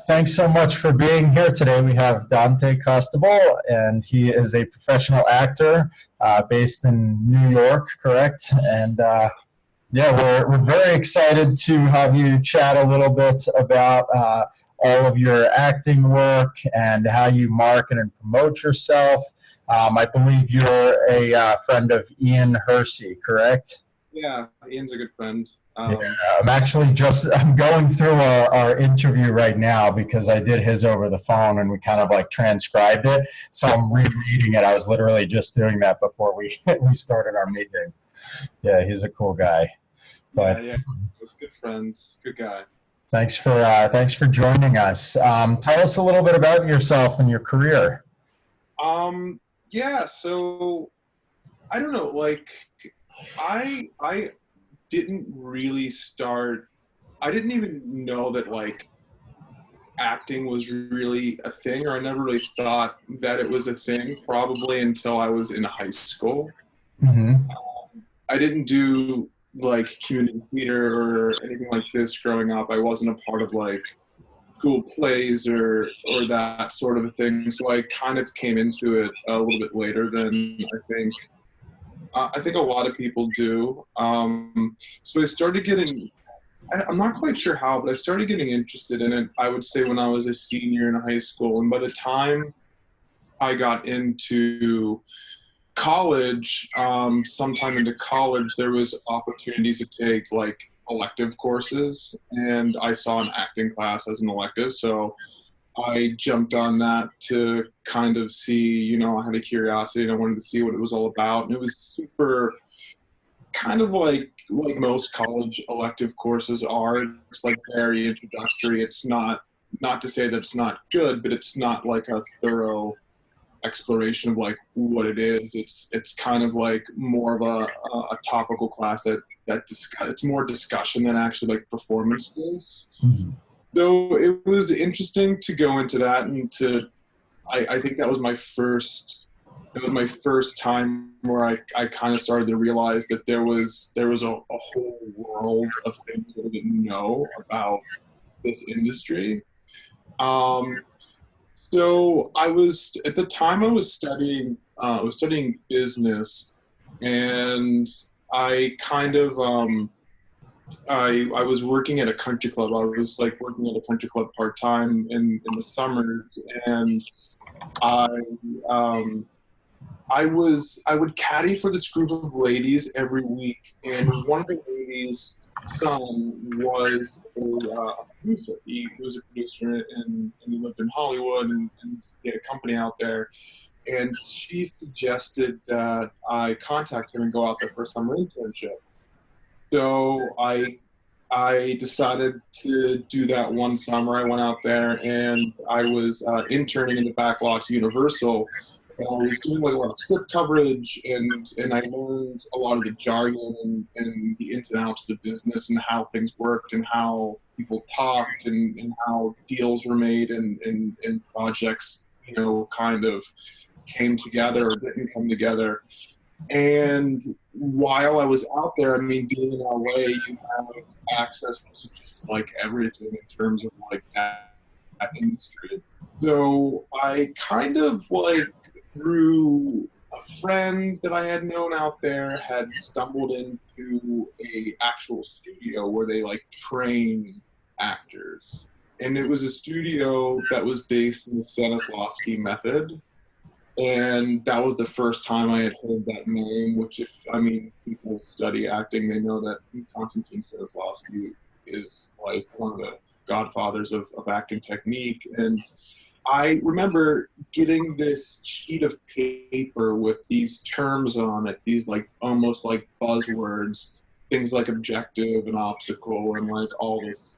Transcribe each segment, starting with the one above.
Thanks so much for being here today. We have Dante Costabile, and he is a professional actor based in New York, correct? And yeah, we're very excited to have you chat a little bit about all of your acting work and how you market and promote yourself. I believe you're a friend of Ian Hersey, correct? Yeah, Ian's a good friend. Yeah, I'm going through our interview right now because I did his over the phone and we kind of like transcribed it. So I'm rereading it. I was literally just doing that before we we started our meeting. Yeah, he's a cool guy. But yeah, he's a good friend, good guy. thanks for joining us. Tell us a little bit about yourself and your career. Yeah, so I don't know, like I didn't really start. I didn't even know that like acting was really a thing, or I never really thought that it was a thing. Probably until I was in high school. Mm-hmm. I didn't do like community theater or anything like this growing up. I wasn't a part of like school plays or that sort of a thing. So I kind of came into it a little bit later than I think a lot of people do. So I started getting. I'm not quite sure how, but I started getting interested in it, I would say, when I was a senior in high school. And by the time I got into college, sometime into college, there was opportunities to take like elective courses, and I saw an acting class as an elective. So I jumped on that to kind of see, I had a curiosity and I wanted to see what it was all about. And it was super kind of like most college elective courses are. It's like very introductory. It's not to say that it's not good, but it's not like a thorough exploration of like what it is. It's kind of like more of a topical class it's more discussion than actually like performance based. Mm-hmm. So it was interesting to go into that, and I think that was my first time where I kind of started to realize that there was a whole world of things that I didn't know about this industry. So at the time I was studying business, and I kind of I was working at a country club. I was like working at a country club part time in the summers, and I um, I would caddy for this group of ladies every week, and one of the ladies' son was a producer. He was a producer, and he lived in Hollywood, and he had a company out there. And she suggested that I contact him and go out there for a summer internship. So I decided to do that one summer. I went out there and I was interning in the back lots of Universal. And I was doing like a lot of script coverage, and I learned a lot of the jargon and the ins and outs of the business and how things worked and how people talked and how deals were made and projects, kind of came together or didn't come together. And while I was out there, I mean, being in LA, you have access to just like everything in terms of like that industry. So I kind of like through a friend that I had known out there had stumbled into a actual studio where they like train actors. And it was a studio that was based in the Stanislavski method. And that was the first time I had heard that name, which people study acting, they know that Konstantin Stanislavski is like one of the godfathers of acting technique. And I remember getting this sheet of paper with these terms on it, these like almost like buzzwords, things like objective and obstacle and like all this,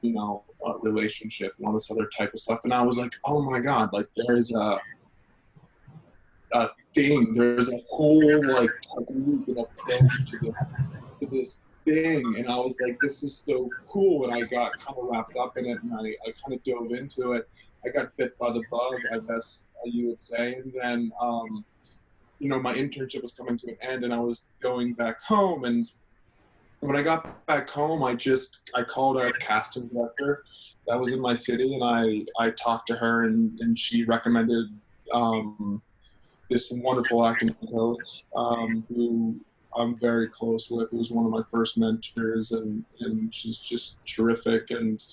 relationship and all this other type of stuff. And I was like, oh my God, like there's a there's a whole like technique and approach to this thing. And I was like, this is so cool. And I got kind of wrapped up in it, and I kind of dove into it. I got bit by the bug, I guess you would say. And then, my internship was coming to an end, and I was going back home, and when I got back home, I called a casting director that was in my city, and I talked to her, and she recommended um, this wonderful acting coach who I'm very close with. Who was one of my first mentors, and she's just terrific. And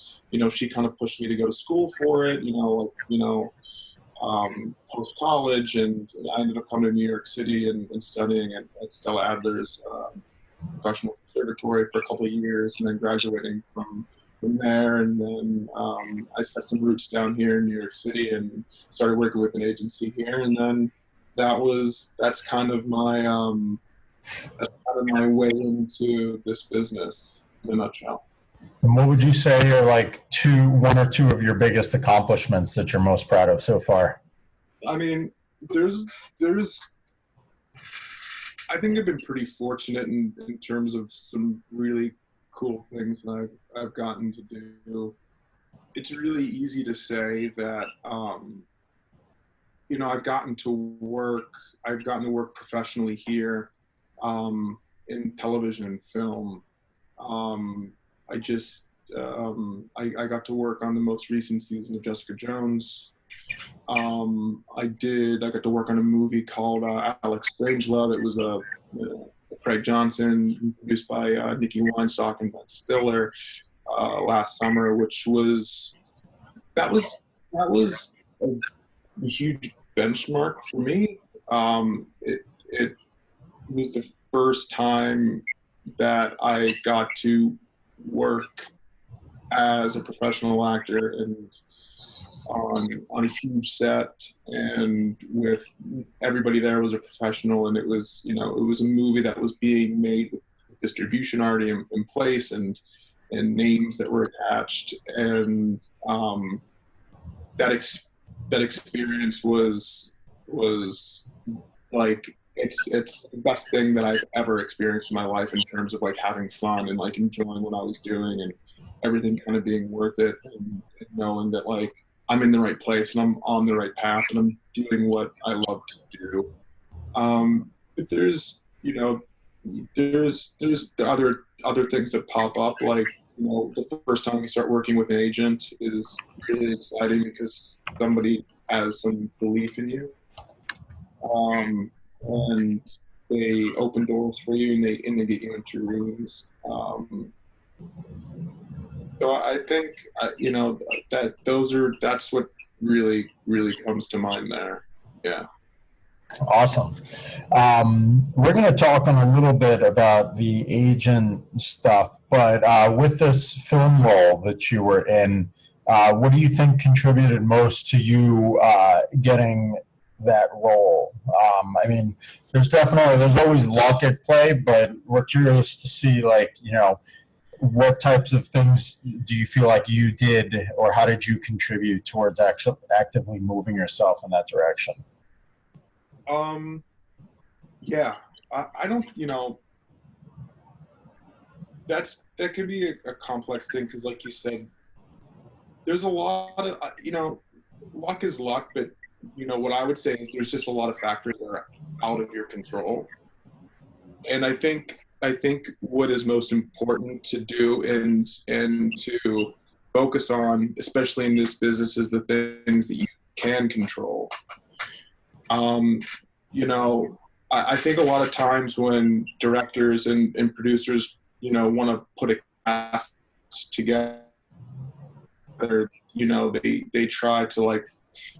she kind of pushed me to go to school for it. Post college, and I ended up coming to New York City and studying at Stella Adler's professional conservatory for a couple of years, and then graduating from there. And then I set some roots down here in New York City and started working with an agency here. And then that's kind of my way into this business in a nutshell. And what would you say are like one or two of your biggest accomplishments that you're most proud of so far? I mean, there's I think I've been pretty fortunate in terms of some really cool things that I've gotten to do. It's really easy to say that I've gotten to work professionally here in television and film. I just I got to work on the most recent season of Jessica Jones. I got to work on a movie called Alex Strangelove. It was Craig Johnson, produced by Nikki Weinstock and Ben Stiller last summer, which was a huge benchmark for me. It was the first time that I got to work as a professional actor and on a huge set, and with everybody there was a professional, and it was a movie that was being made with distribution already in place and names that were attached, and that experience was like it's the best thing that I've ever experienced in my life in terms of like having fun and like enjoying what I was doing and everything kind of being worth it, and knowing that like I'm in the right place and I'm on the right path and I'm doing what I love to do. But there's the other things that pop up, like the first time you start working with an agent is really exciting because somebody has some belief in you, and they open doors for you and they get you into rooms. So I think that's what really comes to mind there. Yeah. Awesome. We're going to talk on a little bit about the agent stuff, but with this film role that you were in, what do you think contributed most to you getting that role? I mean, there's always luck at play, but we're curious to see, like, what types of things do you feel like you did, or how did you contribute towards actively moving yourself in that direction? Yeah, I don't, that could be a complex thing because, like you said, there's a lot of, luck is luck, but what I would say is there's just a lot of factors that are out of your control, and I think what is most important to do and to focus on, especially in this business, is the things that you can control. I think a lot of times when directors and producers, want to put a cast together, they try to like,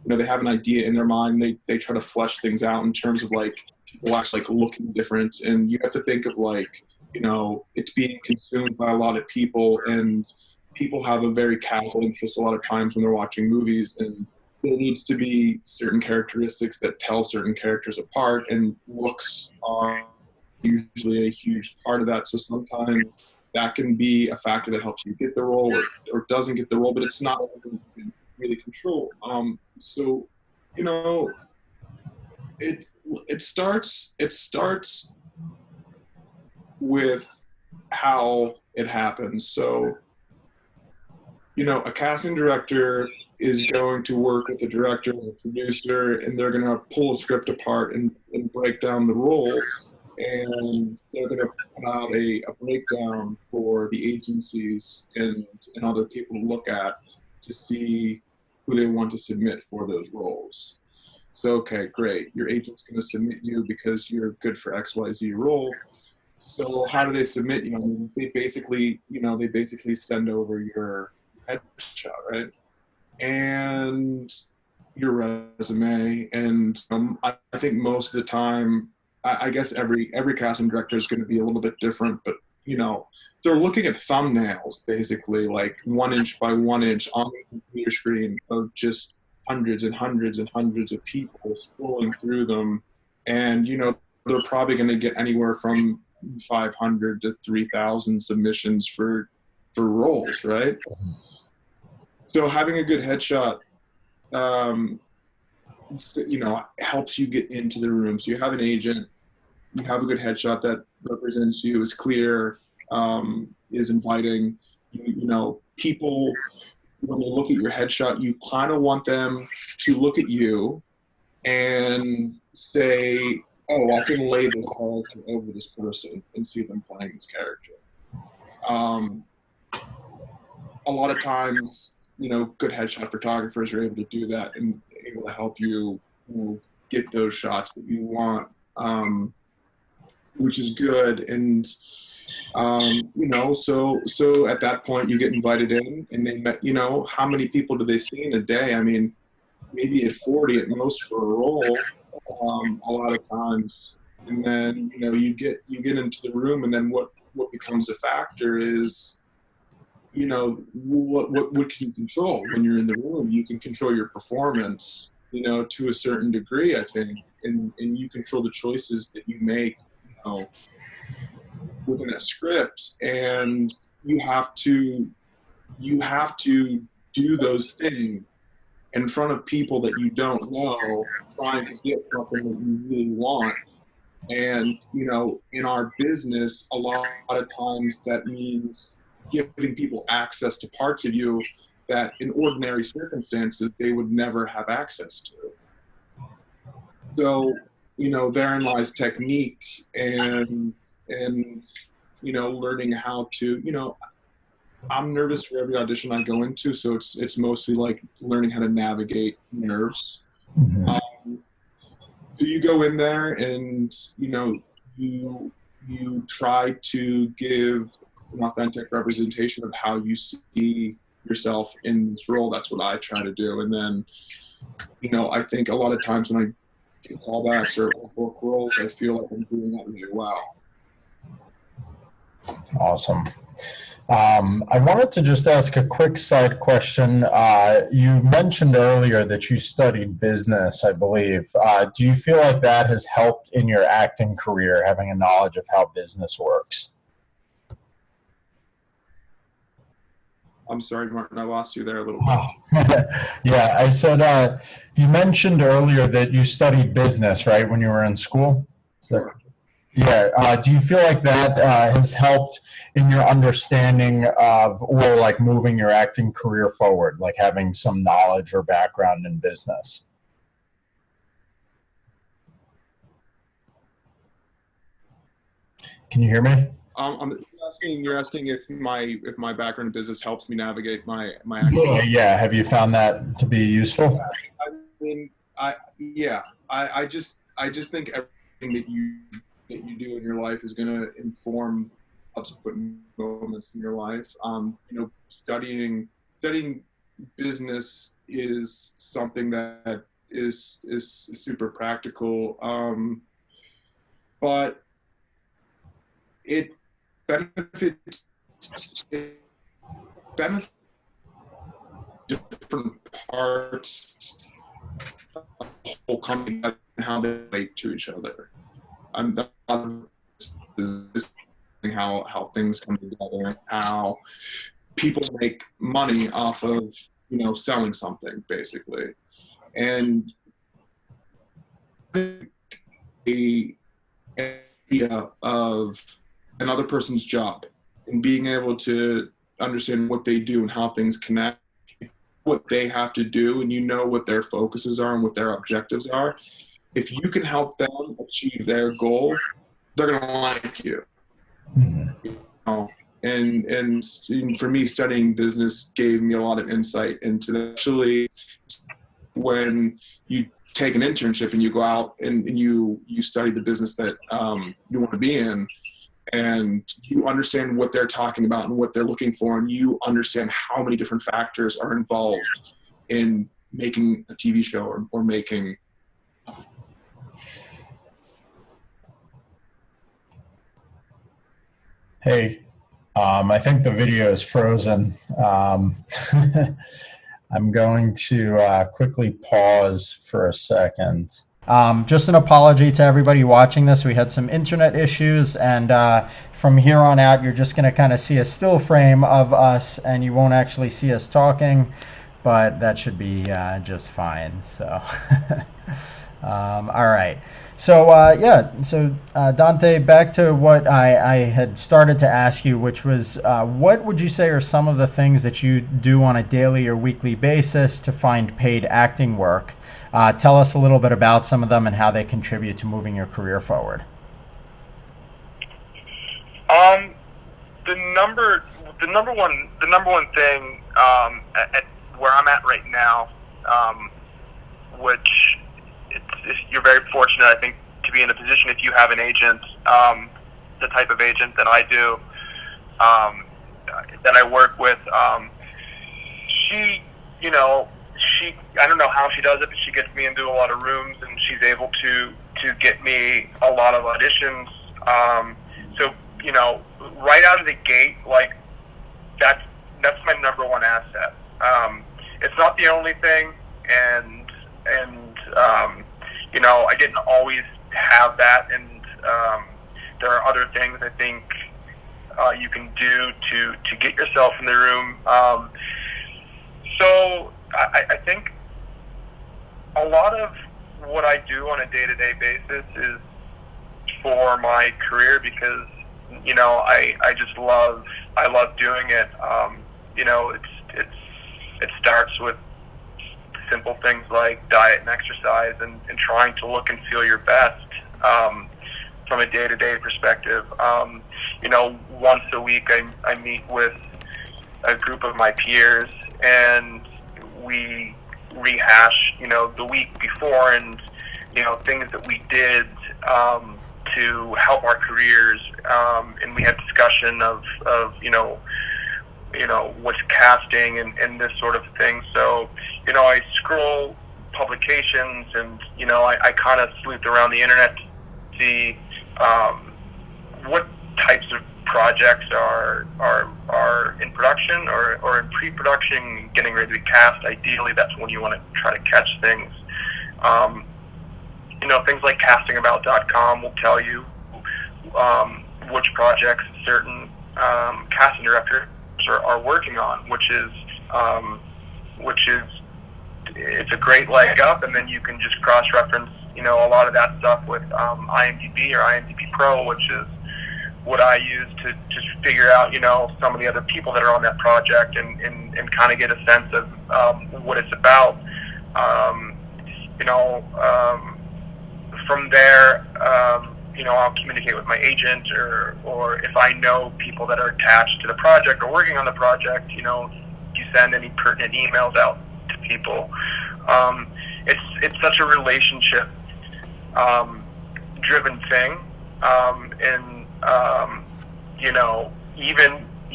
they have an idea in their mind. They try to flesh things out in terms of like people actually like looking different. And you have to think of like, it's being consumed by a lot of people, and people have a very casual interest a lot of times when they're watching movies, and there needs to be certain characteristics that tell certain characters apart, and looks are usually a huge part of that. So sometimes that can be a factor that helps you get the role or doesn't get the role, but it's not something you can really control. So it starts with how it happens. So a casting director is going to work with the director and the producer, and they're going to pull a script apart and break down the roles. and they're going to put out a breakdown for the agencies and other people to look at to see who they want to submit for those roles. So, okay, great. Your agent's going to submit you because you're good for XYZ role. So how do they submit you? I mean, they basically send over your headshot, right? And your resume. And I think most of the time, I guess every casting director is going to be a little bit different, but they're looking at thumbnails basically, like 1 inch by 1 inch on the computer screen of just hundreds and hundreds and hundreds of people scrolling through them, and they're probably going to get anywhere from 500 to 3,000 submissions for roles, right? So having a good headshot, helps you get into the room. So you have an agent, you have a good headshot that represents you, is clear, is inviting. People, when they look at your headshot, you kind of want them to look at you and say, oh, I can lay this character over this person and see them playing this character. A lot of times, good headshot photographers are able to do that and able to help you, get those shots that you want, which is good. And so at that point you get invited in, and they met. How many people do they see in a day? I mean, maybe at 40 at most for a role, a lot of times. And then you get into the room, and then what becomes a factor is what can you control when you're in the room? You can control your performance, to a certain degree, I think, and you control the choices that you make, within that script, and you have to do those things in front of people that you don't know, trying to get something that you really want. And in our business, a lot of times that means giving people access to parts of you that in ordinary circumstances they would never have access to. So, therein lies technique and learning how to, I'm nervous for every audition I go into, so it's mostly like learning how to navigate nerves. Mm-hmm. So you go in there and, you try to give an authentic representation of how you see yourself in this role. That's what I try to do. And then, I think a lot of times when I get callbacks or book roles, I feel like I'm doing that really well. Awesome. I wanted to just ask a quick side question. You mentioned earlier that you studied business, I believe. Do you feel like that has helped in your acting career, having a knowledge of how business works? I'm sorry, Martin, I lost you there a little bit. Yeah, I said you mentioned earlier that you studied business, right, when you were in school? Sure. Yeah. Do you feel like that has helped in your understanding of, or like moving your acting career forward, like having some knowledge or background in business? Can you hear me? You're asking if my background in business helps me navigate my acting. Yeah. Have you found that to be useful? I mean, I just think everything that you do in your life is going to inform subsequent moments in your life. Studying business is something that is super practical, but it benefits different parts of the whole company and how they relate to each other. How things come together and how people make money off of selling something, basically. And the idea of another person's job and being able to understand what they do and how things connect, what they have to do, and what their focuses are and what their objectives are. If you can help them achieve their goal, they're going to like you. Mhm. You know? And for me, studying business gave me a lot of insight into that. Actually, when you take an internship and you go out and you study the business that you want to be in, and you understand what they're talking about and what they're looking for, and you understand how many different factors are involved in making a TV show or making. Hey, I think the video is frozen. I'm going to quickly pause for a second. Just an apology to everybody watching this. We had some internet issues, and from here on out, you're just going to kind of see a still frame of us, and you won't actually see us talking, but that should be just fine. So, all right. So, Dante, back to what I had started to ask you, which was what would you say are some of the things that you do on a daily or weekly basis to find paid acting work? Tell us a little bit about some of them and how they contribute to moving your career forward. The number one thing at where I'm at right now, which you're very fortunate, I think, to be in a position if you have an agent, the type of agent that I do, that I work with. I don't know how she does it, but she gets me into a lot of rooms, and she's able to get me a lot of auditions. So right out of the gate, like that's my number one asset. It's not the only thing, and I didn't always have that, and there are other things I think you can do to get yourself in the room. So I think a lot of what I do on a day-to-day basis is for my career, because I love doing it. It starts with simple things like diet and exercise, and trying to look and feel your best from a day-to-day perspective. Once a week I meet with a group of my peers, and we rehash the week before, and things that we did to help our careers, and we had discussion of what's casting and this sort of thing. So I scroll publications, and I kind of sleuth around the internet to see what types of projects are in production or in pre-production, getting ready to be cast. Ideally, that's when you want to try to catch things. Things like castingabout.com will tell you which projects certain casting directors are working on, which is it's a great leg up, and then you can just cross-reference a lot of that stuff with IMDb or IMDb Pro, which is what I use to just figure out some of the other people that are on that project, and kind of get a sense of what it's about. From there, I'll communicate with my agent, or if I know people that are attached to the project or working on the project, you send any pertinent emails out to people. It's such a relationship driven thing, and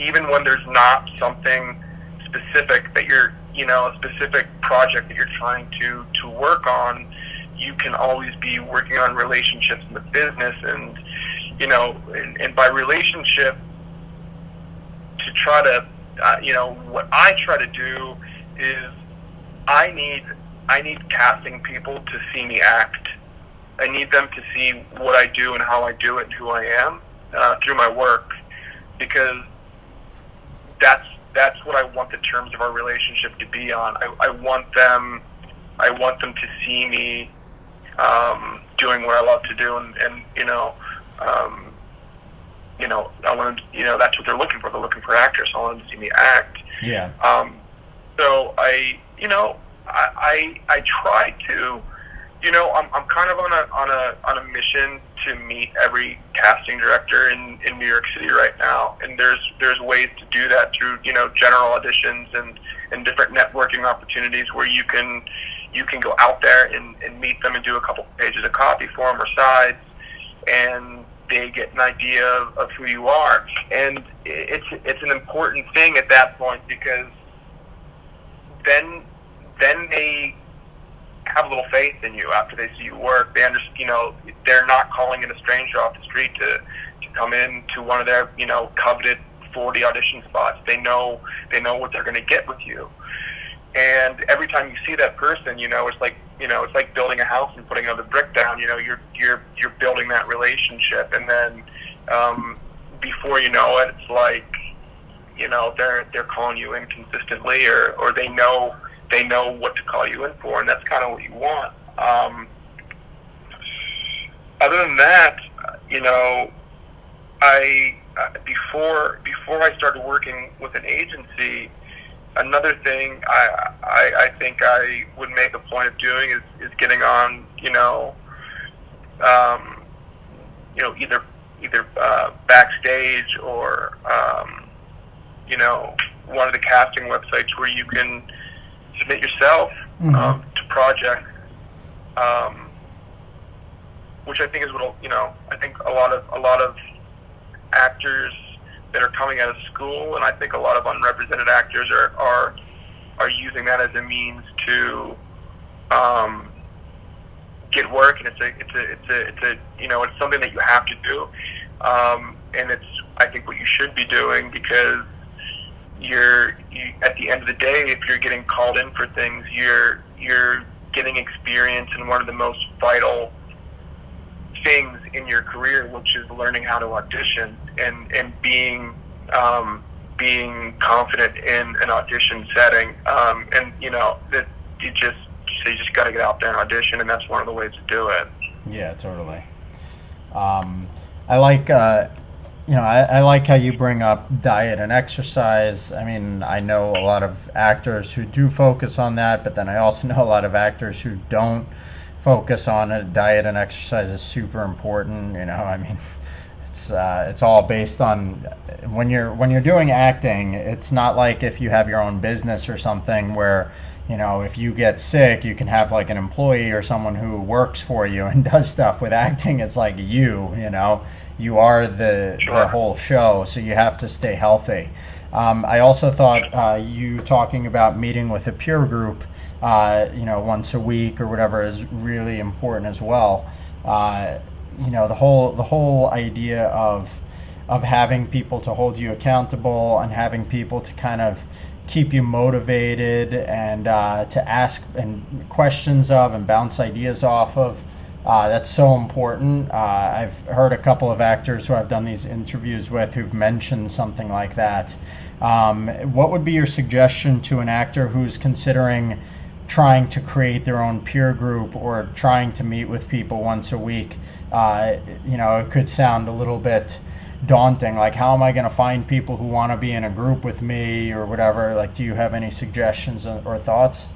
even when there's not something specific that you're a specific project that you're trying to work on, you can always be working on relationships in the business, and and by relationship, to try to what I try to do is I need casting people to see me act. I need them to see what I do and how I do it and who I am through my work, because that's what I want the terms of our relationship to be on. I want them to see me doing what I love to do, and I want them, that's what they're looking for. They're looking for actors. So I want them to see me act. Yeah. So I try to I'm kind of on a mission to meet every casting director in New York City right now, and there's ways to do that through general auditions and different networking opportunities where you can go out there and meet them and do a couple pages of copy for them or sides, and they get an idea of who you are, and it's an important thing at that point, because then they have a little faith in you after they see you work. They understand, they're not calling in a stranger off the street to come in to one of their, coveted 40 audition spots. They know what they're going to get with you. And every time you see that person, it's like building a house and putting another brick down. You're building that relationship, and then before you know it, it's like they're calling you in consistently, or they know what to call you in for, and that's kind of what you want. Other than that, I before I started working with an agency, another thing I think I would make a point of doing is getting on, either backstage or one of the casting websites where you can submit yourself to projects, which I think is what I think a lot of actors that are coming out of school, and I think a lot of unrepresented actors are using that as a means to get work, and it's something that you have to do, and it's I think what you should be doing, because you at the end of the day, if you're getting called in for things, you're getting experience in one of the most vital things in your career, which is learning how to audition and being confident in an audition setting, and that you just got to get out there and audition, and that's one of the ways to do it. Yeah, totally. I like I like how you bring up diet and exercise. I mean, I know a lot of actors who do focus on that, but then I also know a lot of actors who don't focus on it. Diet and exercise is super important. I mean, it's all based on when you're doing acting. It's not like if you have your own business or something where if you get sick, you can have like an employee or someone who works for you and does stuff. With acting, it's like you are the whole show, so you have to stay healthy. I also thought you talking about meeting with a peer group, once a week or whatever, is really important as well. The whole idea of having people to hold you accountable and having people to kind of keep you motivated and to ask and questions of and bounce ideas off of. That's so important. I've heard a couple of actors who I've done these interviews with who've mentioned something like that. What would be your suggestion to an actor who's considering trying to create their own peer group or trying to meet with people once a week? It could sound a little bit daunting, like how am I going to find people who want to be in a group with me or whatever. Like, do you have any suggestions or thoughts?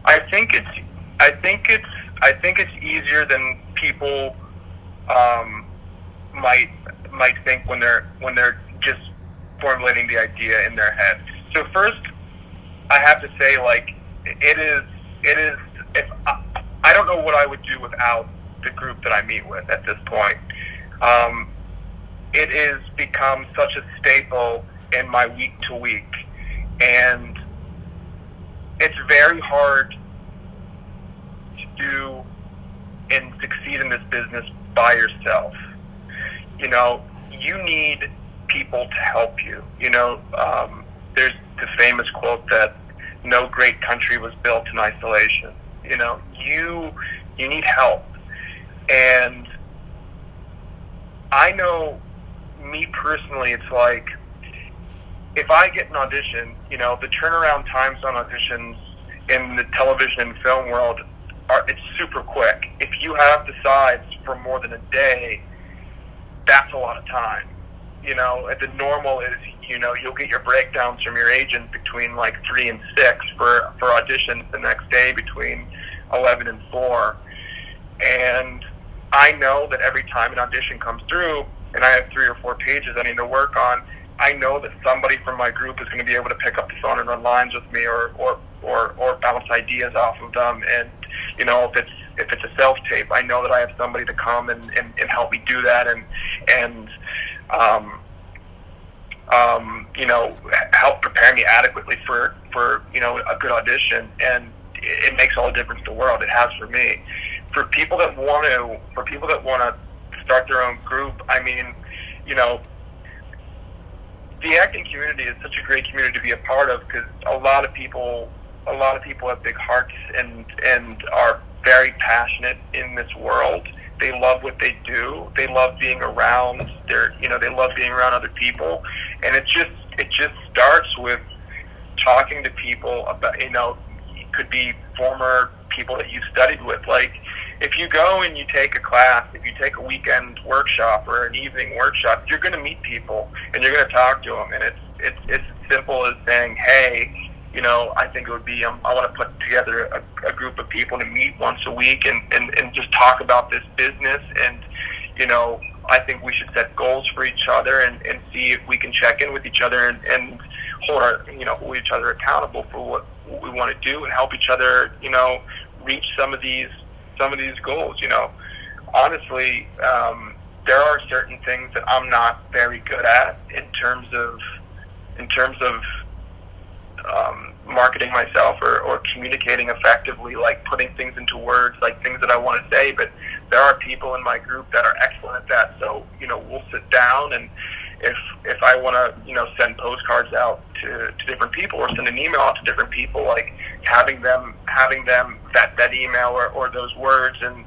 I think it's easier than people might think when they're just formulating the idea in their head. So first, I have to say, like, it is. If I don't know what I would do without the group that I meet with at this point. It has become such a staple in my week to week, and it's very hard to do and succeed in this business by yourself. You need people to help you. There's the famous quote that no great country was built in isolation. You need help. And I know, me personally, it's like, if I get an audition, the turnaround times on auditions in the television and film world it's super quick. If you have the sides for more than a day, that's a lot of time. The normal is, you'll get your breakdowns from your agent between like 3 and 6 for auditions the next day between 11 and 4. And I know that every time an audition comes through and I have 3 or 4 pages I need to work on, I know that somebody from my group is going to be able to pick up the phone and run lines with me, or bounce ideas off of them. And if it's a self tape, I know that I have somebody to come and help me do that, and help prepare me adequately for a good audition. And it makes all the difference in the world. It has for me. For people that want to start their own group, I mean, the acting community is such a great community to be a part of, because a lot of people have big hearts and are very passionate in this world. They love what they do. They love being around they love being around other people. And it just starts with talking to people about, it could be former people that you studied with. Like, if you go and you take a class, if you take a weekend workshop or an evening workshop, you're going to meet people and you're going to talk to them. And it's as simple as saying, hey, I think it would be, I want to put together a group of people to meet once a week and just talk about this business. And, I think we should set goals for each other and see if we can check in with each other and hold each other accountable for what we want to do, and help each other, reach some of these goals. Honestly, there are certain things that I'm not very good at in terms of marketing myself or communicating effectively, like putting things into words, like things that I want to say. But there are people in my group that are excellent at that. So, we'll sit down, and if I want to, send postcards out to different people, or send an email out to different people, like having them that email or those words, and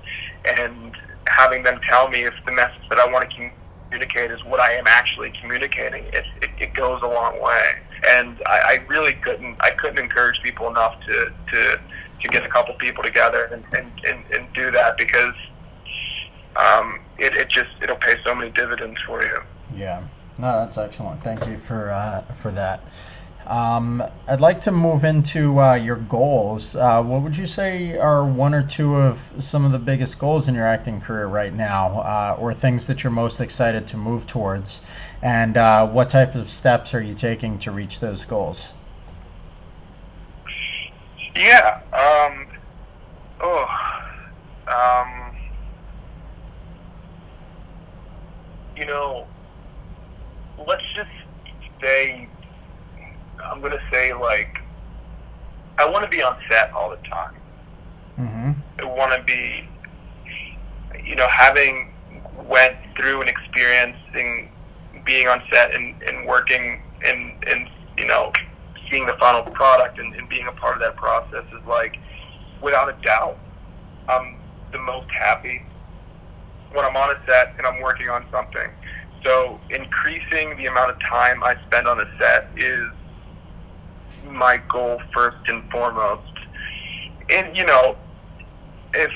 having them tell me if the message that I want to communicate is what I am actually communicating, it goes a long way. And I really couldn't encourage people enough to get a couple people together and do that, because it'll pay so many dividends for you. Yeah, no, that's excellent. Thank you for that. I'd like to move into your goals. What would you say are 1 or 2 of some of the biggest goals in your acting career right now, or things that you're most excited to move towards? And what type of steps are you taking to reach those goals? Yeah. Let's just say, I'm going to say, like, I want to be on set all the time. Mm-hmm. I want to be, having went through and experiencing being on set and working and seeing the final product and being a part of that process is, like, without a doubt, I'm the most happy when I'm on a set and I'm working on something. So increasing the amount of time I spend on a set is my goal first and foremost. And if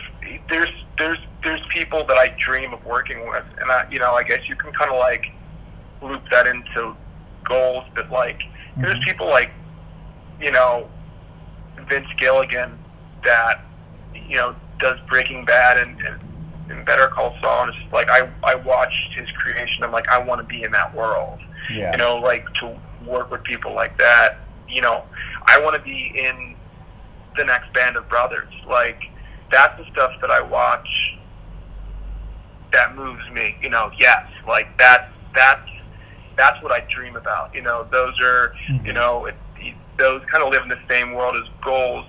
there's people that I dream of working with, and I guess you can kind of like loop that into goals, but like there's people like Vince Gilligan that does Breaking Bad and Better Call Saul, and it's just like I watched his creation. I'm like, I want to be in that world. Yeah. Like to work with people like that. I want to be in the next Band of Brothers. Like, that's the stuff that I watch that moves me. Yes, like that's what I dream about. Those are those kind of live in the same world as goals.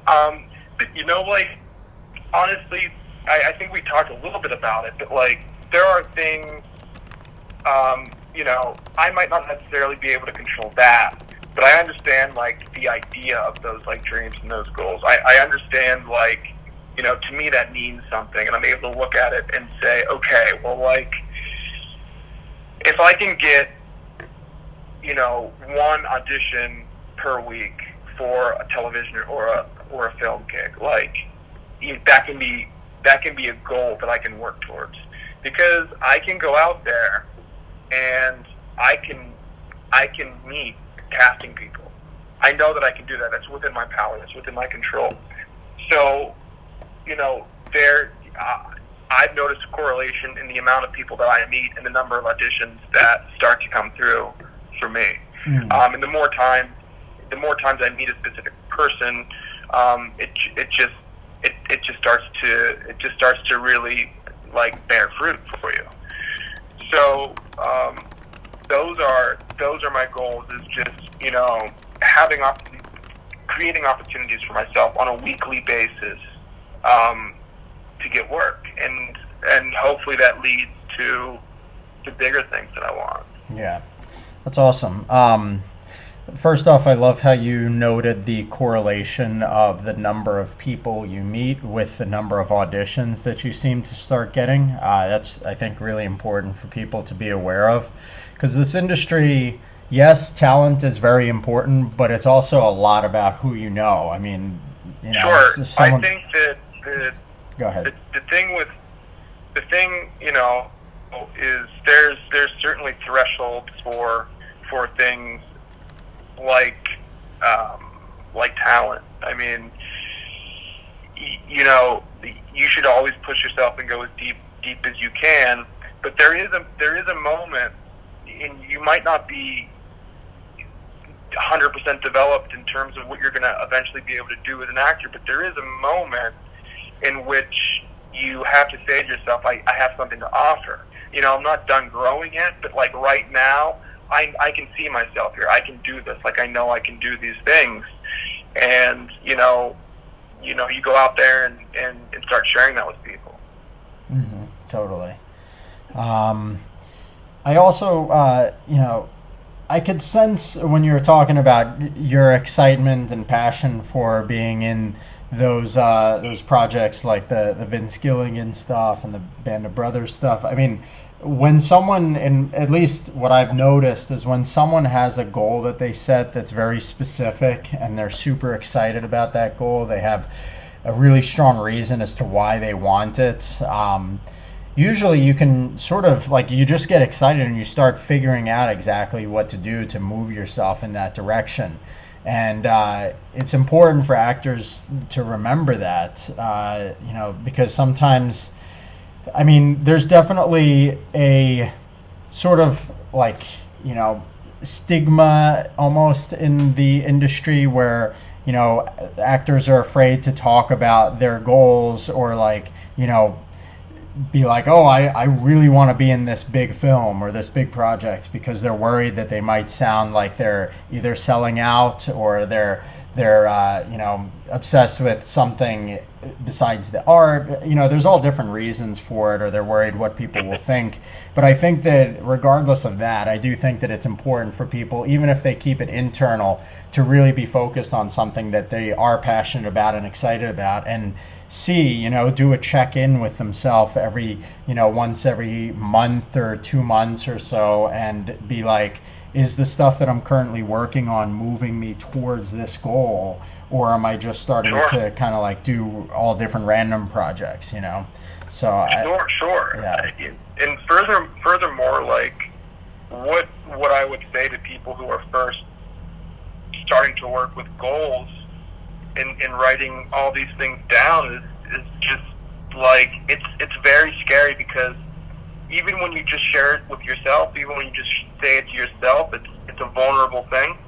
But like, honestly, I think we talked a little bit about it, but like there are things, I might not necessarily be able to control that, but I understand like the idea of those like dreams and those goals. I understand, like, to me that means something, and I'm able to look at it and say, okay, well, like, if I can get, 1 audition per week for a television or a film gig, like, that can be a goal that I can work towards, because I can go out there and I can meet casting people. I know that I can do that. That's within my power. That's within my control. So there, I've noticed a correlation in the amount of people that I meet and the number of auditions that start to come through for me. And the more times I meet a specific person, it just starts to really like bear fruit for you. So those are my goals. Is just creating opportunities for myself on a weekly basis to get work, and hopefully that leads to bigger things that I want. Yeah, that's awesome. First off, I love how you noted the correlation of the number of people you meet with the number of auditions that you seem to start getting. That's, I think, really important for people to be aware of, because this industry, yes, talent is very important, but it's also a lot about who you know. I mean, sure. I think that go ahead. The thing is there's certainly thresholds for things like talent. I mean, you should always push yourself and go as deep as you can. But there is a moment, and you might not be 100% developed in terms of what you're going to eventually be able to do as an actor. But there is a moment in which you have to say to yourself, I have something to offer. I'm not done growing yet, but like right now, I can see myself here. I can do this. Like I know I can do these things, and you go out there and start sharing that with people. Mm-hmm, totally. I also, I could sense when you were talking about your excitement and passion for being in those projects like the Vince Gilligan stuff and the Band of Brothers stuff. I mean, when someone, and at least what I've noticed is when someone has a goal that they set that's very specific and they're super excited about that goal, they have a really strong reason as to why they want it. Usually you can sort of like, you just get excited and you start figuring out exactly what to do to move yourself in that direction. And it's important for actors to remember that, because sometimes, I mean, there's definitely a sort of like, stigma almost in the industry where, actors are afraid to talk about their goals or like, be like, oh, I really want to be in this big film or this big project, because they're worried that they might sound like they're either selling out or they're obsessed with something besides the art. There's all different reasons for it, or they're worried what people will think. But I think that regardless of that, I do think that it's important for people, even if they keep it internal, to really be focused on something that they are passionate about and excited about, and see, do a check-in with themselves once every month or 2 months or so, and be like, is the stuff that I'm currently working on moving me towards this goal, or am I just starting to kind of like do all different random projects, So Sure. Yeah. And furthermore, like what I would say to people who are first starting to work with goals and writing all these things down is just like, it's very scary, because even when you just share it with yourself, even when you just say it to yourself, it's a vulnerable thing,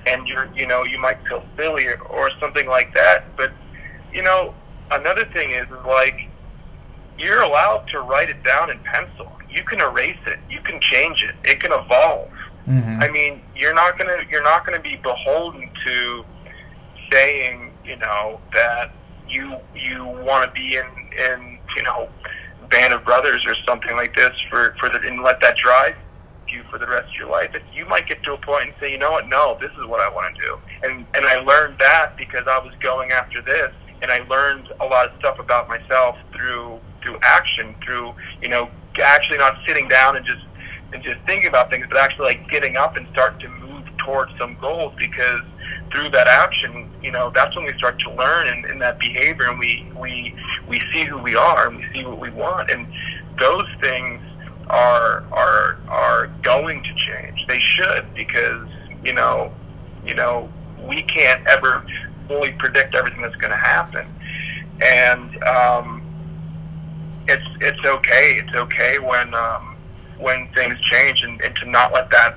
and you might feel silly or something like that. But another thing is like, you're allowed to write it down in pencil. You can erase it. You can change it. It can evolve. Mm-hmm. I mean, you're not gonna be beholden to saying that you want to be in Band of Brothers or something like this and let that drive you for the rest of your life. You might get to a point and say, you know what, no, this is what I want to do. And I learned that because I was going after this, and I learned a lot of stuff about myself through action, through actually not sitting down and just thinking about things, but actually like getting up and starting to move towards some goals, because through that action, that's when we start to learn in that behavior, and we see who we are and we see what we want, and those things are going to change. They should, because we can't ever fully predict everything that's going to happen, And it's okay. It's okay when things change, and to not let that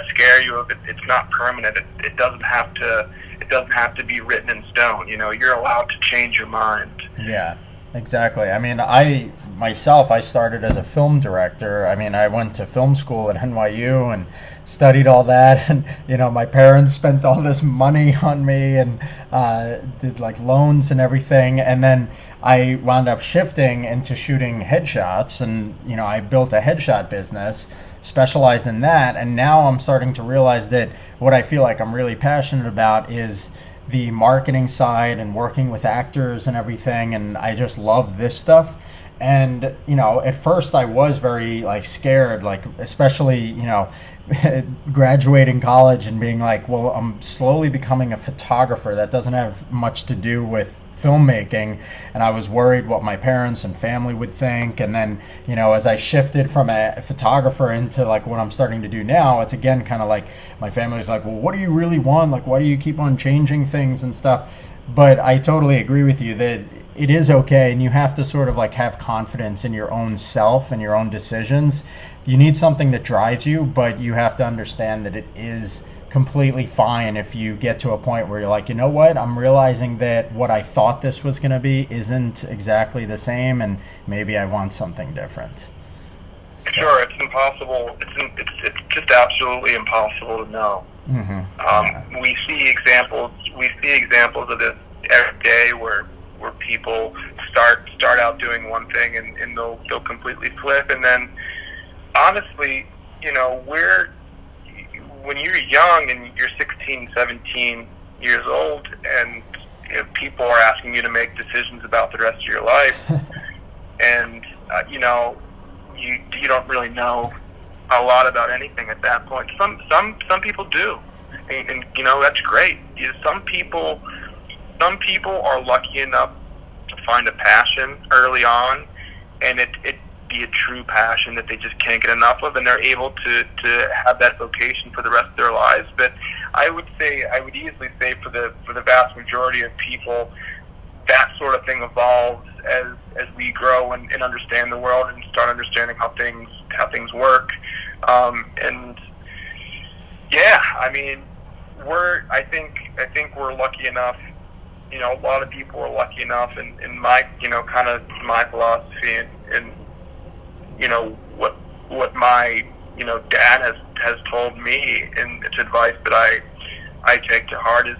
scare you. If it's not permanent, it doesn't have to be written in stone. You're allowed to change your mind. Yeah, exactly. I mean, I started as a film director. I mean, I went to film school at NYU and studied all that. And, my parents spent all this money on me and did like loans and everything. And then I wound up shifting into shooting headshots. And, I built a headshot business, specialized in that. And now I'm starting to realize that what I feel like I'm really passionate about is the marketing side and working with actors and everything. And I just love this stuff. And, at first I was very scared, especially, graduating college and being like, well, I'm slowly becoming a photographer. That doesn't have much to do with filmmaking. And I was worried what my parents and family would think. And then, as I shifted from a photographer into what I'm starting to do now, it's again kind of like my family's like, well, what do you really want? Why do you keep on changing things and stuff? But I totally agree with you that it is okay, and you have to sort of have confidence in your own self and your own decisions. You need something that drives you, but you have to understand that it is completely fine if you get to a point where you're like, you know what, I'm realizing that what I thought this was going to be isn't exactly the same, and maybe I want something different. Sure, it's impossible. It's just absolutely impossible to know. Mm-hmm. We see examples of this every day where people start out doing one thing and they'll completely flip. And then honestly, when you're young and you're 16, 17 years old, and people are asking you to make decisions about the rest of your life, and you don't really know a lot about anything at that point. Some people do, and that's great. Some people are lucky enough to find a passion early on, and it be a true passion that they just can't get enough of, and they're able to have that vocation for the rest of their lives. But I would easily say for the vast majority of people, that sort of thing evolves as we grow and understand the world and start understanding how things work. And yeah, I mean, I think we're lucky enough. A lot of people are lucky enough, in my kind of my philosophy and what my dad has told me, and it's advice that I take to heart, is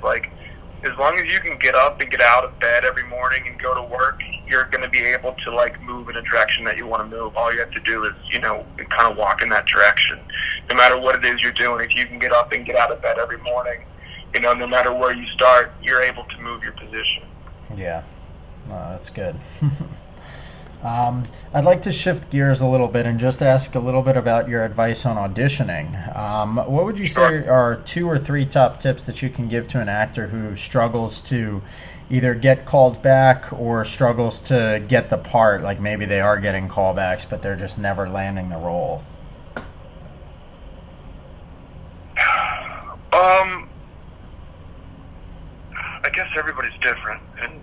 as long as you can get up and get out of bed every morning and go to work, you're going to be able to move in a direction that you want to move. All you have to do is kind of walk in that direction, no matter what it is you're doing. If you can get up and get out of bed every morning, no matter where you start, you're able to move your position. Yeah, that's good. I'd like to shift gears a little bit and just ask a little bit about your advice on auditioning. What would you say are 2 or 3 top tips that you can give to an actor who struggles to either get called back or struggles to get the part? Like maybe they are getting callbacks, but they're just never landing the role. I guess everybody's different, and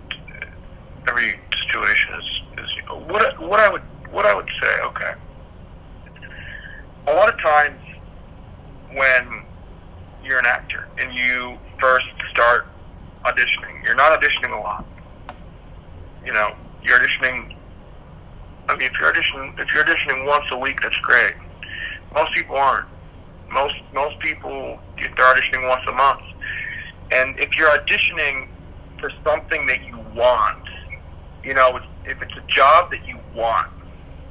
every situation is what I would say. Okay, a lot of times when you're an actor and you first start auditioning, you're not auditioning a lot. You're auditioning. I mean, if you're auditioning once a week, that's great. Most people aren't. Most people, they're auditioning once a month. And if you're auditioning for something that you want, if it's a job that you want,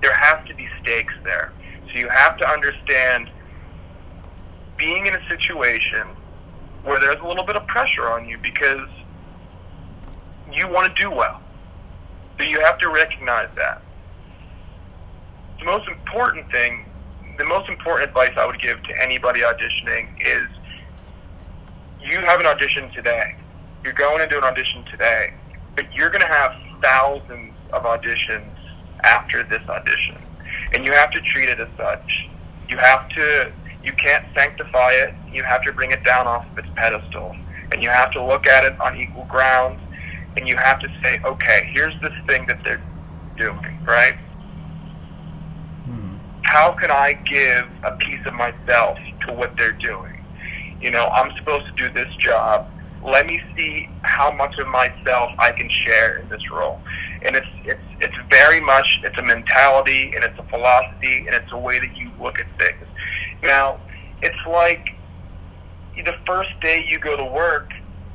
there have to be stakes there. So you have to understand being in a situation where there's a little bit of pressure on you because you want to do well. So you have to recognize that. The most important advice I would give to anybody auditioning is you have an audition today. You're going into an audition today, but you're going to have thousands of auditions after this audition, and you have to treat it as such. You can't sanctify it. You have to bring it down off of its pedestal, and you have to look at it on equal ground. and you have to say, okay, here's this thing that they're doing, right? How can I give a piece of myself to what they're doing? I'm supposed to do this job. Let me see how much of myself I can share in this role. And it's very much, it's a mentality, and it's a philosophy, and it's a way that you look at things. Now, it's like the first day you go to work,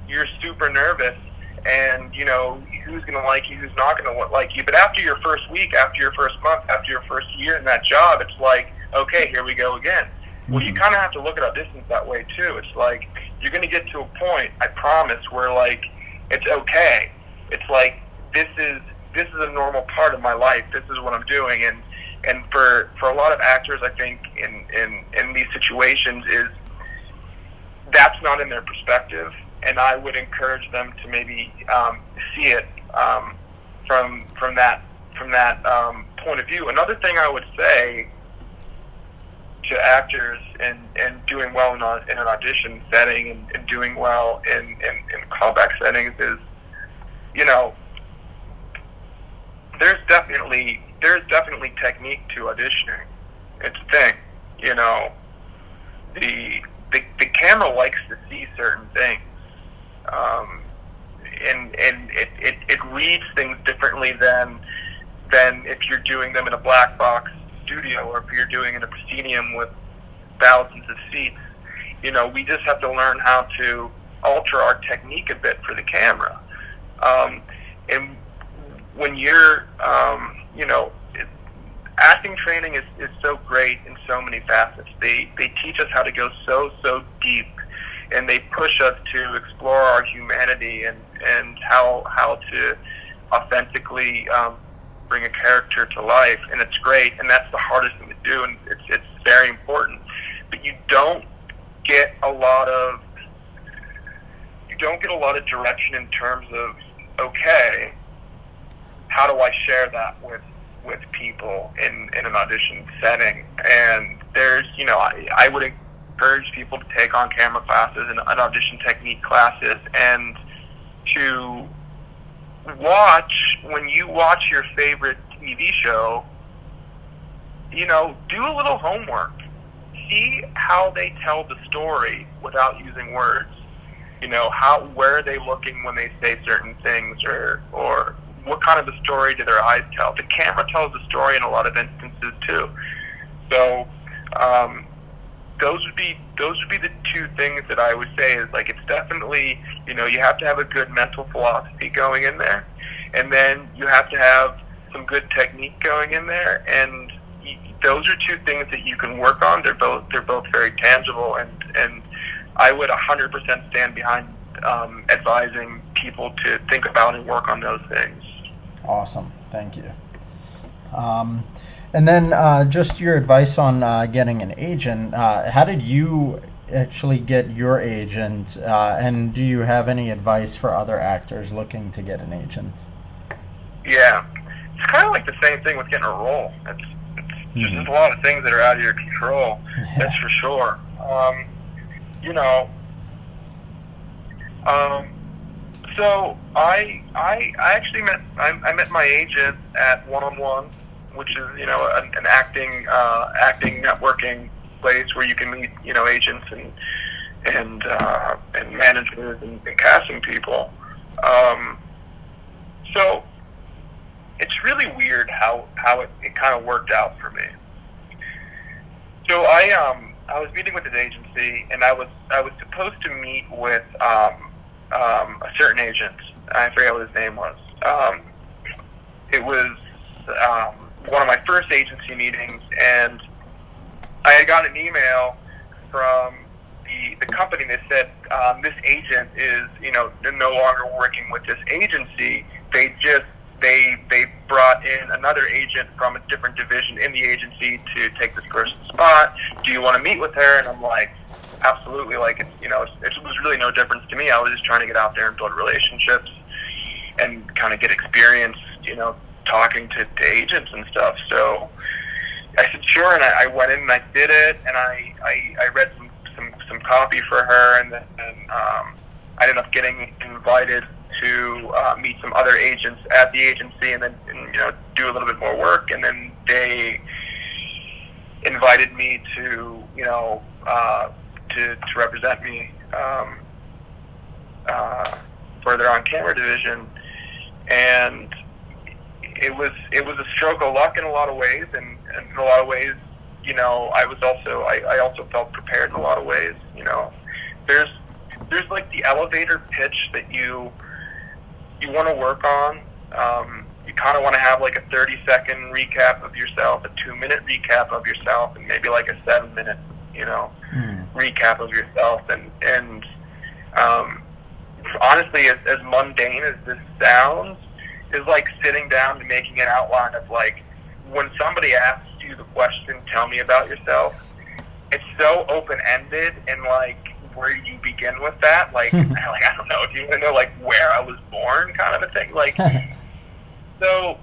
you're super nervous, and who's going to like you, who's not going to like you. But after your first week, after your first month, after your first year in that job, it's like, okay, here we go again. Well, you kind of have to look at auditions that way too. It's like you're going to get to a point, I promise, where like it's okay. It's like this is a normal part of my life. This is what I'm doing, and for a lot of actors, I think in these situations is that's not in their perspective, and I would encourage them to maybe see it from that point of view. Another thing I would say to actors and doing well in an audition setting and doing well in callback settings is, there's definitely technique to auditioning. It's a thing, the camera likes to see certain things, and it reads things differently than if you're doing them in a black box studio, or if you're doing it in a proscenium with thousands of seats. We just have to learn how to alter our technique a bit for the camera. And when you're, acting training is so great in so many facets. They teach us how to go so deep, and they push us to explore our humanity and how to authentically bring a character to life, and it's great, and that's the hardest thing to do, and it's very important. But you don't get a lot of direction in terms of, okay, how do I share that with people in an audition setting? And there's, I would encourage people to take on camera classes and audition technique classes, and to when you watch your favorite TV show, do a little homework. See how they tell the story without using words. Where are they looking when they say certain things, or what kind of a story do their eyes tell? The camera tells the story in a lot of instances too. So those would be the two things that I would say is, like, it's definitely, you have to have a good mental philosophy going in there, and then you have to have some good technique going in there, and those are two things that you can work on. They're both very tangible, and I would 100% stand behind advising people to think about and work on those things. Awesome, thank you. And then just your advice on getting an agent. How did you actually get your agent, and do you have any advice for other actors looking to get an agent? Yeah, it's kind of like the same thing with getting a role. It's just there's a lot of things that are out of your control. Yeah. That's for sure. So I actually met my agent at One-on-One, which is an acting networking place where you can meet agents and managers and casting people. So it's really weird how it kind of worked out for me. So I was meeting with his agency, and I was supposed to meet with a certain agent. I forget what his name was. It was one of my first agency meetings, and I had got an email from the company that said this agent is no longer working with this agency. They brought in another agent from a different division in the agency to take this person's spot. Do you want to meet with her? And I'm like, absolutely. Like, it was really no difference to me. I was just trying to get out there and build relationships and kind of get experience, talking to agents and stuff. So I said sure, and I went in and I did it, and I read some copy for her, and then I ended up getting invited to meet some other agents at the agency, and then do a little bit more work, and then they invited me to to represent me for their on-camera division, and it was a stroke of luck in a lot of ways, and in a lot of ways, I also felt prepared in a lot of ways. There's like the elevator pitch that you want to work on. You kind of want to have like a 30-second recap of yourself, a 2-minute recap of yourself, and maybe like a 7-minute, recap of yourself. And honestly, as mundane as this sounds, is like sitting down and making an outline of like, when somebody asks you the question, tell me about yourself, it's so open-ended, and like, where do you begin with that? Like, I don't know. Do you want to know like where I was born, kind of a thing? Like, so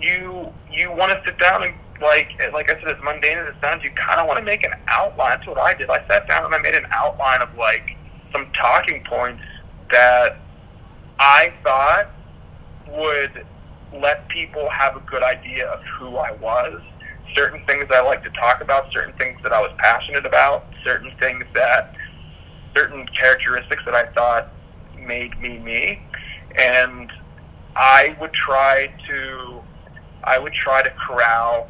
you want to sit down and like I said, as mundane as it sounds, you kind of want to make an outline. That's what I did. I sat down and I made an outline of like some talking points that I thought would let people have a good idea of who I was, certain things I like to talk about, certain things that I was passionate about, certain characteristics that I thought made me me, and I would try to corral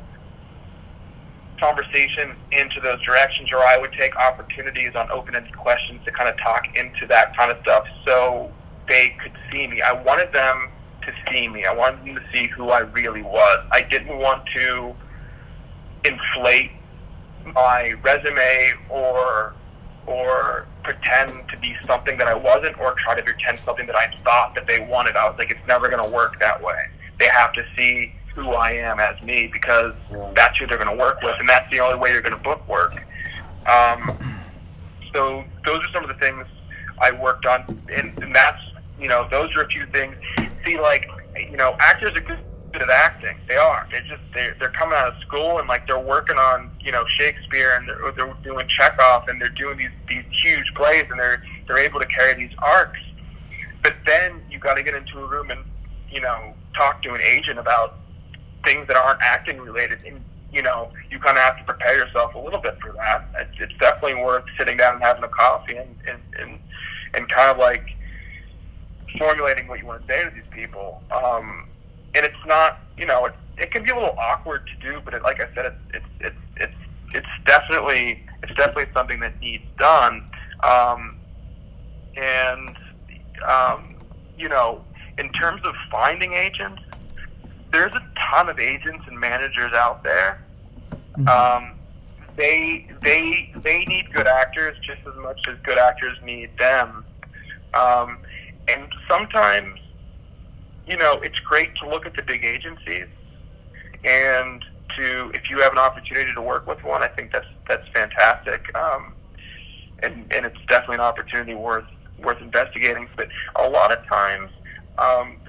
conversation into those directions, or I would take opportunities on open-ended questions to kind of talk into that kind of stuff so they could see me. I wanted them to see me. I wanted them to see who I really was. I didn't want to inflate my resume or pretend to be something that I wasn't, or try to pretend something that I thought that they wanted. I was like, it's never going to work that way. They have to see who I am as me, because that's who they're going to work with, and that's the only way you're going to book work. So those are some of the things I worked on, and that's, those are a few things. See, like, actors are good at acting. They are. They're coming out of school, and like they're working on Shakespeare, and they're doing Chekhov, and they're doing these huge plays, and they're able to carry these arcs. But then you got to get into a room and talk to an agent about things that aren't acting related, and you kind of have to prepare yourself a little bit for that. It's definitely worth sitting down and having a coffee and kind of like formulating what you want to say to these people. And it's not, it can be a little awkward to do, but like I said, it's definitely something that needs done. In terms of finding agents, there's a ton of agents and managers out there. They need good actors just as much as good actors need them. And sometimes, it's great to look at the big agencies, and if you have an opportunity to work with one, I think that's fantastic. And it's definitely an opportunity worth investigating. But a lot of times,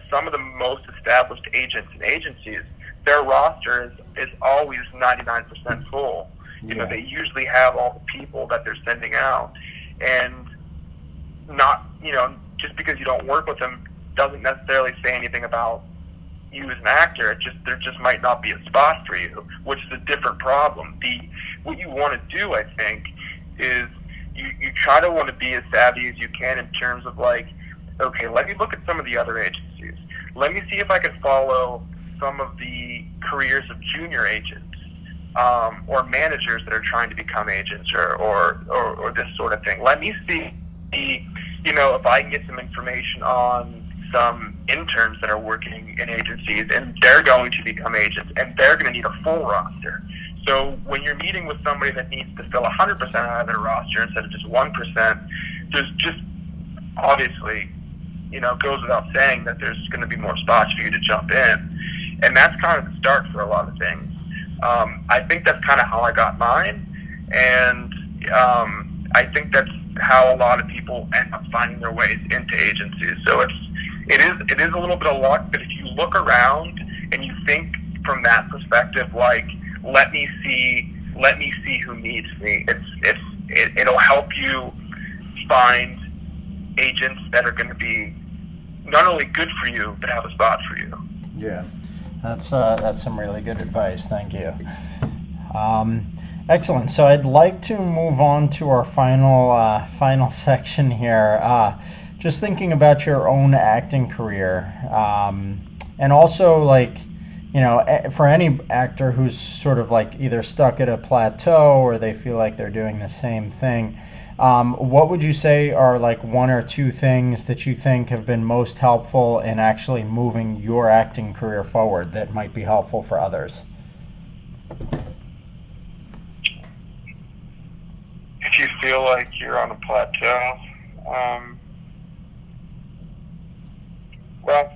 some of the most established agents and agencies, their roster is always 99% full. They usually have all the people that they're sending out, and not, just because you don't work with them doesn't necessarily say anything about you as an actor. There just might not be a spot for you, which is a different problem. What you want to do, I think, is you try to want to be as savvy as you can in terms of like, okay, let me look at some of the other agencies. Let me see if I can follow some of the careers of junior agents, or managers that are trying to become agents, or this sort of thing. Let me see, if I can get some information on some interns that are working in agencies, and they're going to become agents, and they're going to need a full roster. So when you're meeting with somebody that needs to fill 100% out of their roster instead of just 1%, there's just obviously, goes without saying that there's going to be more spots for you to jump in. And that's kind of the start for a lot of things. I think that's kind of how I got mine, and I think that's how a lot of people end up finding their ways into agencies. So it is a little bit of luck, but if you look around and you think from that perspective, like, let me see who needs me, it'll help you find agents that are going to be not only good for you, but have a spot for you. Yeah, that's some really good advice. Thank you. Excellent. So I'd like to move on to our final section here. Just thinking about your own acting career, and also like, you know, for any actor who's sort of like either stuck at a plateau or they feel like they're doing the same thing, what would you say are like one or two things that you think have been most helpful in actually moving your acting career forward that might be helpful for others? If you feel like you're on a plateau, well,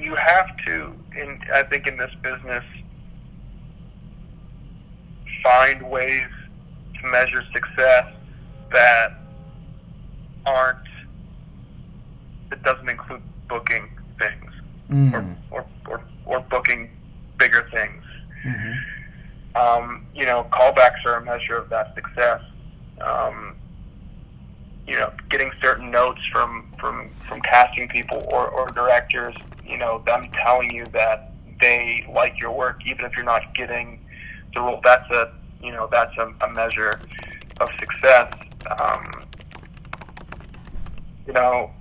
you have to, I think in this business, find ways to measure success that doesn't include booking things or booking bigger things. You know, callbacks are a measure of that success. You know, getting certain notes from casting people or directors, you know, them telling you that they like your work, even if you're not getting the role, that's a measure of success. You know,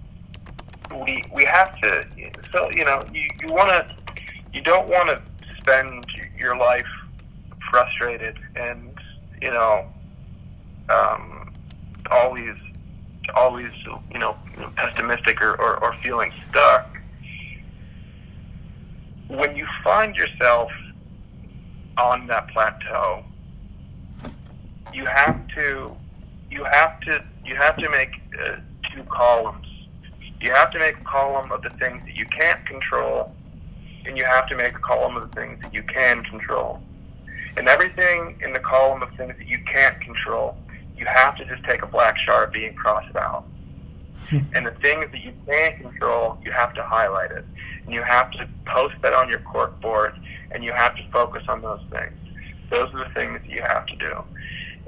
we have to, so, you know, you don't want to spend your life frustrated and, you know, always, you know, pessimistic or feeling stuck. When you find yourself on that plateau, you have to make two columns. You have to make a column of the things that you can't control, and you have to make a column of the things that you can control. And everything in the column of things that you can't control, you have to just take a black Sharpie and cross it out. And the things that you can control, you have to highlight it. And you have to post that on your cork board, and you have to focus on those things. Those are the things that you have to do.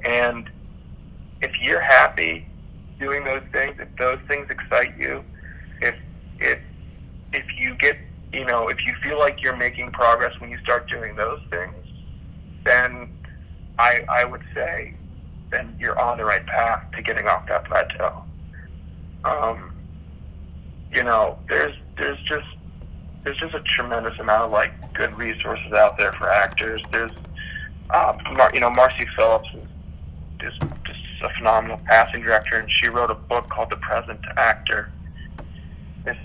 And if you're happy doing those things, if those things excite you, if you get, you know, if you feel like you're making progress when you start doing those things, then I would say then you're on the right path to getting off that plateau. You know, there's just a tremendous amount of like good resources out there for actors. There's you know, Marcy Phillips is just a phenomenal casting director, and she wrote a book called The Present Actor. It's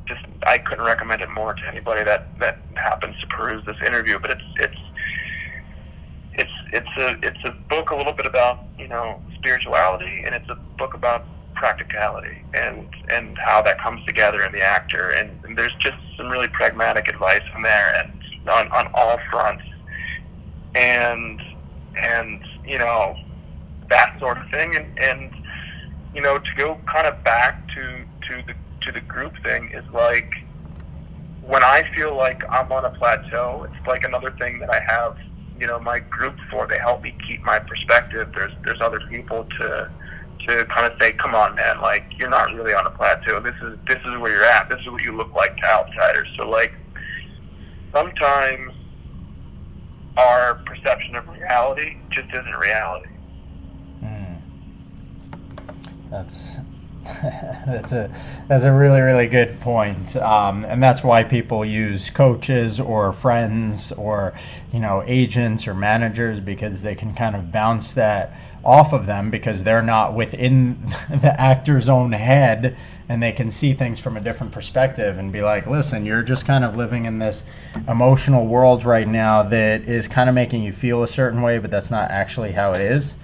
just, I couldn't recommend it more to anybody that happens to peruse this interview. But it's a book a little bit about, you know, spirituality, and it's a book about practicality and how that comes together in the actor. And there's just some really pragmatic advice in there, and on all fronts. And you know, that sort of thing. And you know, to go kind of back to the group thing is like, when I feel like I'm on a plateau, it's like another thing that I have, you know, my group for. They help me keep my perspective. There's other people to kind of say, come on, man, like, you're not really on a plateau. This is where you're at. This is what you look like to outsiders. So like, sometimes our perception of reality just isn't reality. That's a really, really good point. And that's why people use coaches or friends or, you know, agents or managers, because they can kind of bounce that off of them, because they're not within the actor's own head, and they can see things from a different perspective and be like, listen, you're just kind of living in this emotional world right now that is kind of making you feel a certain way, but that's not actually how it is.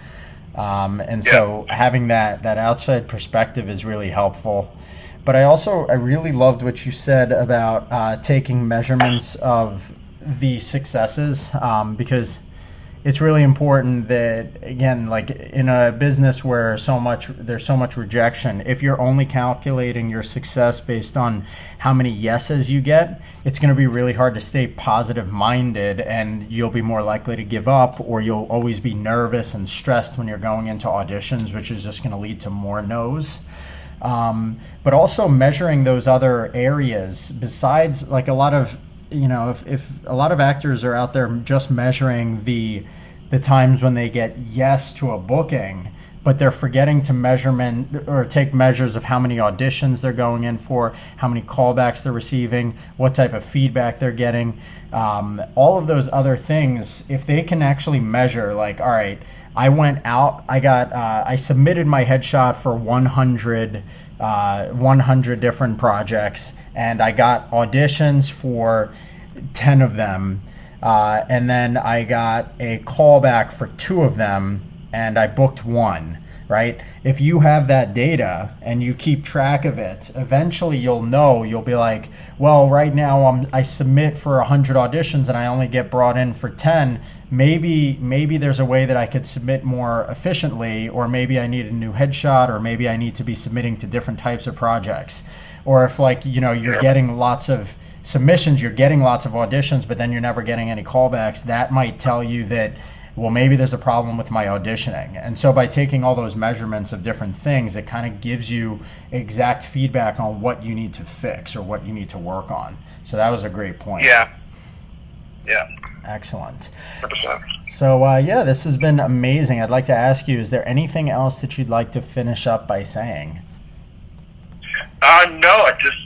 So having that outside perspective is really helpful. But I really loved what you said about taking measurements of the successes, because it's really important that, again, like in a business where there's so much rejection, if you're only calculating your success based on how many yeses you get, it's going to be really hard to stay positive minded, and you'll be more likely to give up, or you'll always be nervous and stressed when you're going into auditions, which is just going to lead to more no's. But also measuring those other areas besides, like, a lot of, if a lot of actors are out there just measuring the times when they get yes to a booking, but they're forgetting to measurement or take measures of how many auditions they're going in for, how many callbacks they're receiving, what type of feedback they're getting, all of those other things. If they can actually measure, like, all right, I went out, I submitted my headshot for 100 different projects, and I got auditions for 10 of them, and then I got a callback for 2 of them, and I booked 1, right? If you have that data and you keep track of it, eventually you'll be like, well, right now I submit for 100 auditions and I only get brought in for 10. Maybe there's a way that I could submit more efficiently, or maybe I need a new headshot, or maybe I need to be submitting to different types of projects. Or if, like, you're getting lots of submissions, you're getting lots of auditions, but then you're never getting any callbacks, that might tell you that, well, maybe there's a problem with my auditioning. And so by taking all those measurements of different things, it kind of gives you exact feedback on what you need to fix or what you need to work on. So that was a great point. Yeah. Excellent. 100%. So, this has been amazing. I'd like to ask you, is there anything else that you'd like to finish up by saying? No, I just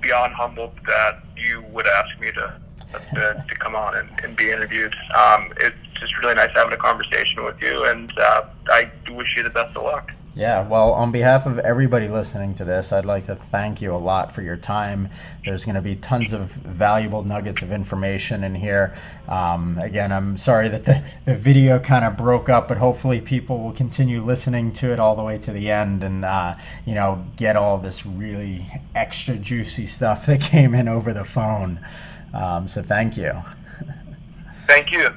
beyond humbled that you would ask me to come on and be interviewed. It's just really nice having a conversation with you, and I wish you the best of luck. Yeah, well, on behalf of everybody listening to this, I'd like to thank you a lot for your time. There's going to be tons of valuable nuggets of information in here. Again, I'm sorry that the video kind of broke up, but hopefully people will continue listening to it all the way to the end and, get all this really extra juicy stuff that came in over the phone. So thank you. Thank you.